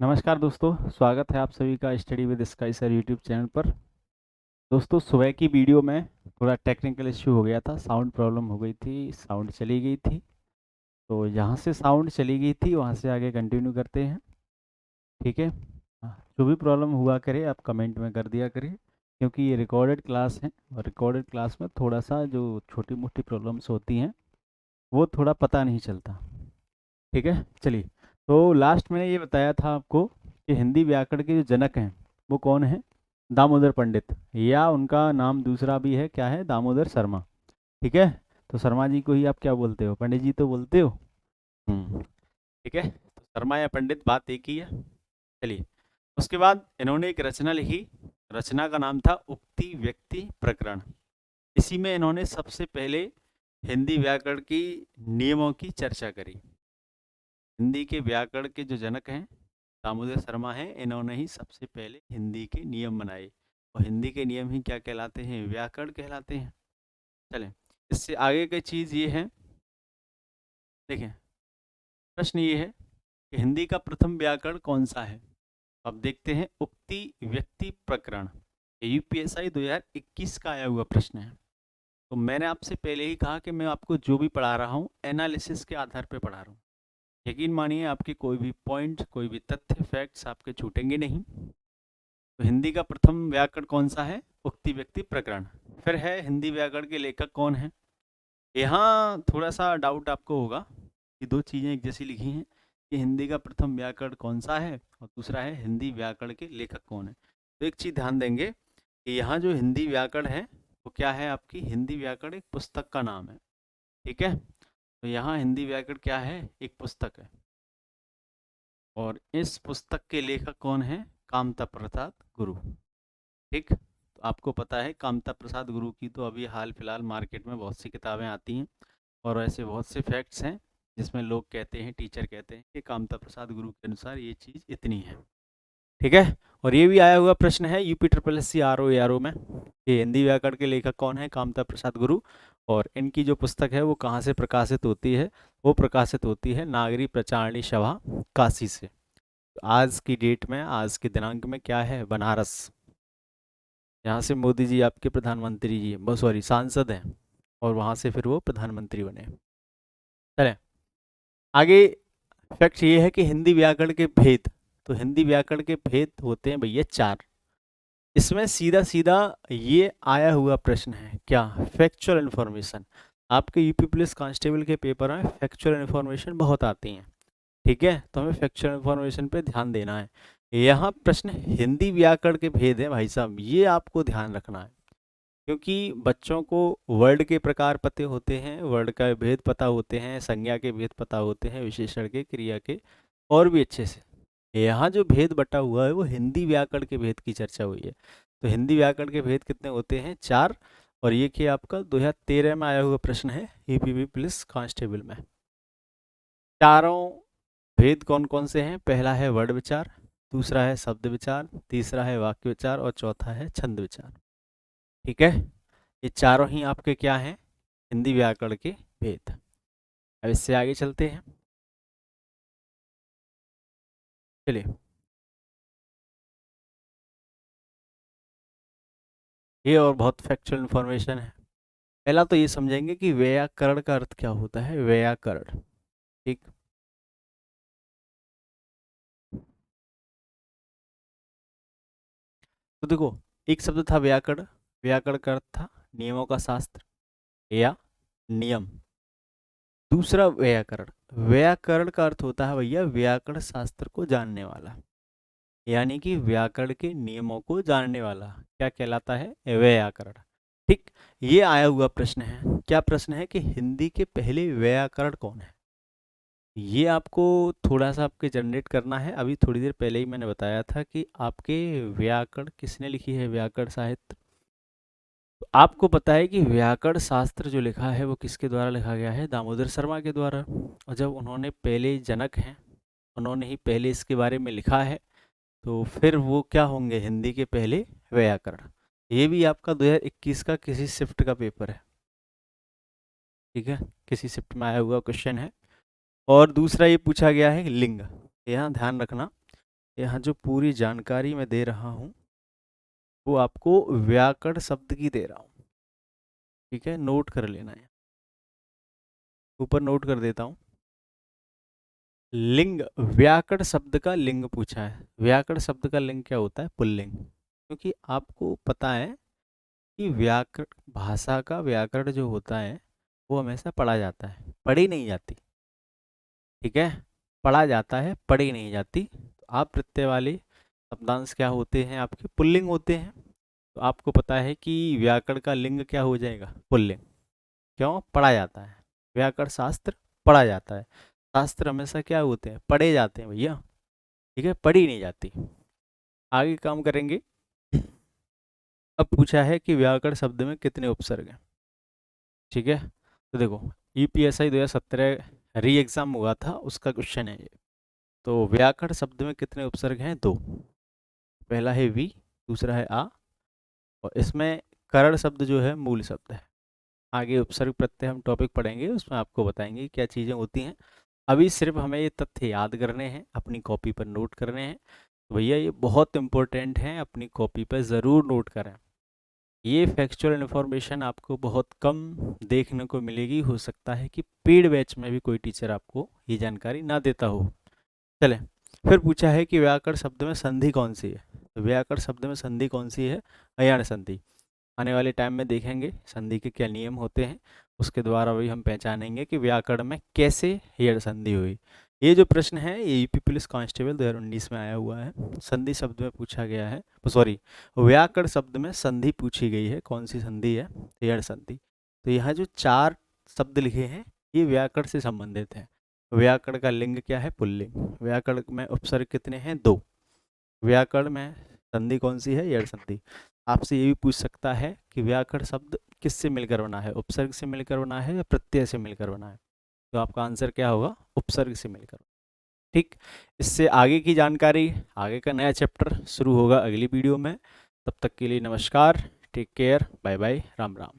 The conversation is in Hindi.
नमस्कार दोस्तों, स्वागत है आप सभी का study with sky sir YouTube channel पर। दोस्तों, सुबह की वीडियो में थोड़ा टेक्निकल इश्यू हो गया था, साउंड प्रॉब्लम हो गई थी, साउंड चली गई थी। तो जहाँ से साउंड चली गई थी वहाँ से आगे कंटिन्यू करते हैं, ठीक है। जो भी प्रॉब्लम हुआ करे आप कमेंट में कर दिया करिए, क्योंकि ये रिकॉर्डेड क्लास है और रिकॉर्डेड क्लास में थोड़ा सा जो छोटी मोटी प्रॉब्लम्स होती हैं वो थोड़ा पता नहीं चलता, ठीक है। चलिए, तो लास्ट मैंने ये बताया था आपको कि हिंदी व्याकरण के जो जनक हैं वो कौन है, दामोदर पंडित, या उनका नाम दूसरा भी है, क्या है, दामोदर शर्मा, ठीक है। तो शर्मा जी को ही आप क्या बोलते हो, पंडित जी तो बोलते हो। ठीक है, तो शर्मा या पंडित बात एक ही है। चलिए, उसके बाद इन्होंने एक रचना लिखी, रचना का नाम था उक्ति व्यक्ति प्रकरण। इसी में इन्होंने सबसे पहले हिंदी व्याकरण की नियमों की चर्चा करी। हिंदी के व्याकरण के जो जनक हैं दामोदर शर्मा हैं, इन्होंने ही सबसे पहले हिंदी के नियम बनाए, और हिंदी के नियम ही क्या कहलाते हैं, व्याकरण कहलाते हैं। चलें, इससे आगे की चीज़ ये है, देखें, प्रश्न ये है कि हिंदी का प्रथम व्याकरण कौन सा है। अब देखते हैं, उक्ति व्यक्ति प्रकरण, यूपीएसआई 2021 का आया हुआ प्रश्न है। तो मैंने आपसे पहले ही कहा कि मैं आपको जो भी पढ़ा रहा हूँ एनालिसिस के आधार पर पढ़ा रहा हूँ। यकीन मानिए, आपके कोई भी पॉइंट, कोई भी तथ्य, फैक्ट्स आपके छूटेंगे नहीं। तो हिंदी का प्रथम व्याकरण कौन सा है, उक्ति व्यक्ति प्रकरण। फिर है, हिंदी व्याकरण के लेखक कौन है। यहाँ थोड़ा सा डाउट आपको होगा कि दो चीज़ें एक जैसी लिखी हैं कि हिंदी का प्रथम व्याकरण कौन सा है और दूसरा है हिंदी व्याकरण के लेखक कौन है। तो एक चीज़ ध्यान देंगे कि यहाँ जो हिंदी व्याकरण है वो क्या है, आपकी हिंदी व्याकरण एक पुस्तक का नाम है, ठीक है। तो यहाँ हिंदी व्याकरण क्या है, एक पुस्तक है, और इस पुस्तक के लेखक कौन है, कामता प्रसाद गुरु, ठीक। तो आपको पता है कामता प्रसाद गुरु की तो अभी हाल फिलहाल मार्केट में बहुत सी किताबें आती हैं, और ऐसे बहुत से फैक्ट्स हैं जिसमें लोग कहते हैं, टीचर कहते हैं कि कामता प्रसाद गुरु के अनुसार ये चीज़ इतनी है, ठीक है। और ये भी आया हुआ प्रश्न है UP triple S C R O ARO में, ये हिंदी व्याकरण के लेखक कौन है, कामता प्रसाद गुरु, और इनकी जो पुस्तक है वो कहाँ से प्रकाशित होती है, वो प्रकाशित होती है नागरी प्रचारणी सभा काशी से। आज की डेट में, आज के दिनांक में क्या है, बनारस, यहाँ से मोदी जी आपके प्रधानमंत्री जी, बहुत सॉरी सांसद हैं, और वहाँ से फिर वो प्रधानमंत्री बने। चलें आगे, फैक्ट ये है कि हिंदी व्याकरण के भेद, तो हिंदी व्याकरण के भेद होते हैं भैया 4। इसमें सीधा सीधा ये आया हुआ प्रश्न है, क्या, फैक्चुअल इन्फॉर्मेशन। आपके यूपी पुलिस कांस्टेबल के पेपर में फैक्चुअल इन्फॉर्मेशन बहुत आती हैं, ठीक है। तो हमें फैक्चुअल इन्फॉर्मेशन पे ध्यान देना है। यहाँ प्रश्न हिंदी व्याकरण के भेद है भाई साहब, ये आपको ध्यान रखना है, क्योंकि बच्चों को वर्ड के प्रकार पते होते हैं, वर्ड का भेद पता होते हैं, संज्ञा के भेद पता होते हैं, विशेषण के, क्रिया के, और भी अच्छे से। यहाँ जो भेद बटा हुआ है वो हिंदी व्याकरण के भेद की चर्चा हुई है। तो हिंदी व्याकरण के भेद कितने होते हैं, 4। और ये कि आपका 2013 में आया हुआ प्रश्न है यूपी पुलिस कांस्टेबल में। चारों भेद कौन कौन से हैं, पहला है वर्ड विचार, दूसरा है शब्द विचार, तीसरा है वाक्य विचार, और चौथा है छंद विचार, ठीक है। ये चारों ही आपके क्या हैं, हिंदी व्याकरण के भेद। अब इससे आगे चलते हैं, चलिए। ये और बहुत फैक्चुअल इन्फॉर्मेशन है। पहला तो ये समझेंगे कि व्याकरण का अर्थ क्या होता है, व्याकरण, ठीक। तो देखो, एक शब्द था व्याकरण, व्याकरण का अर्थ था नियमों का शास्त्र या नियम। दूसरा व्याकरण, व्याकरण का अर्थ होता है भैया व्याकरण शास्त्र को जानने वाला, यानी कि व्याकरण के नियमों को जानने वाला क्या कहलाता है, व्याकरण, ठीक। ये आया हुआ प्रश्न है, क्या प्रश्न है कि हिंदी के पहले व्याकरण कौन है। ये आपको थोड़ा सा आपके जनरेट करना है। अभी थोड़ी देर पहले ही मैंने बताया था कि आपके व्याकरण किसने लिखी है, व्याकरण साहित्य। तो आपको पता है कि व्याकरण शास्त्र जो लिखा है वो किसके द्वारा लिखा गया है, दामोदर शर्मा के द्वारा। और जब उन्होंने पहले जनक हैं, उन्होंने ही पहले इसके बारे में लिखा है, तो फिर वो क्या होंगे, हिंदी के पहले व्याकरण। ये भी आपका 2021 का किसी शिफ्ट का पेपर है, ठीक है, किसी शिफ्ट में आया हुआ क्वेश्चन है। और दूसरा ये पूछा गया है लिंग, यहाँ ध्यान रखना, यहाँ जो पूरी जानकारी मैं दे रहा हूँ वो आपको व्याकरण शब्द की दे रहा हूँ, ठीक है, नोट कर लेना है। ऊपर नोट कर देता हूँ। लिंग, व्याकरण शब्द का लिंग पूछा है। व्याकरण शब्द का लिंग क्या होता है? पुल्लिंग। क्योंकि आपको पता है कि व्याकरण, भाषा का व्याकरण जो होता है वो हमेशा पढ़ा जाता है, पढ़ी नहीं जाती, ठीक है, पढ़ा जाता है, पढ़ी नहीं जाती। तो आप प्रत्यय वाले शब्दांश क्या होते हैं? आपके पुल्लिंग होते हैं। तो आपको पता है कि व्याकरण का लिंग क्या हो जाएगा? पुल्लिंग। क्यों? पढ़ा जाता है, व्याकरण शास्त्र पढ़ा जाता है। शास्त्र हमेशा क्या होते हैं? पढ़े जाते हैं भैया, ठीक है, पढ़ी नहीं जाती। आगे काम करेंगे। अब पूछा है कि व्याकरण शब्द में कितने उपसर्ग हैं, ठीक है। तो देखो, ईपीएसआई 2017 री एग्जाम हुआ था, उसका क्वेश्चन है ये। तो व्याकरण शब्द में कितने उपसर्ग हैं? दो। पहला है वी, दूसरा है आ, और इसमें करण शब्द जो है मूल शब्द है। आगे उपसर्ग प्रत्यय हम टॉपिक पढ़ेंगे, उसमें आपको बताएंगे क्या चीज़ें होती हैं। अभी सिर्फ हमें ये तथ्य याद करने हैं, अपनी कॉपी पर नोट करने हैं। तो भैया ये बहुत इंपॉर्टेंट है, अपनी कॉपी पर ज़रूर नोट करें। ये फैक्चुअल इन्फॉर्मेशन आपको बहुत कम देखने को मिलेगी। हो सकता है कि पेड बैच में भी कोई टीचर आपको ये जानकारी ना देता हो। चलें, फिर पूछा है कि व्याकरण शब्द में संधि कौन सी है। तो व्याकरण शब्द में संधि कौन सी है? अयण संधि। आने वाले टाइम में देखेंगे संधि के क्या नियम होते हैं, उसके द्वारा भी हम पहचानेंगे कि व्याकरण में कैसे यण संधि हुई। ये जो प्रश्न है ये यूपी पुलिस कांस्टेबल 2019 में आया हुआ है। संधि शब्द में पूछा गया है, सॉरी, व्याकरण शब्द में संधि पूछी गई है। कौन सी संधि है? यण संधि। तो यहाँ जो चार शब्द लिखे हैं ये व्याकरण से संबंधित हैं। व्याकरण का लिंग क्या है? पुल्लिंग। व्याकरण में उपसर्ग कितने हैं? दो। व्याकरण में संधि कौन सी है? यण संधि। आपसे ये भी पूछ सकता है कि व्याकरण शब्द किससे मिलकर बना है? उपसर्ग से मिलकर बना है या प्रत्यय से मिलकर बना है? तो आपका आंसर क्या होगा? उपसर्ग से मिलकर। ठीक, इससे आगे की जानकारी, आगे का नया चैप्टर शुरू होगा अगली वीडियो में। तब तक के लिए नमस्कार, take care, bye bye, Ram Ram.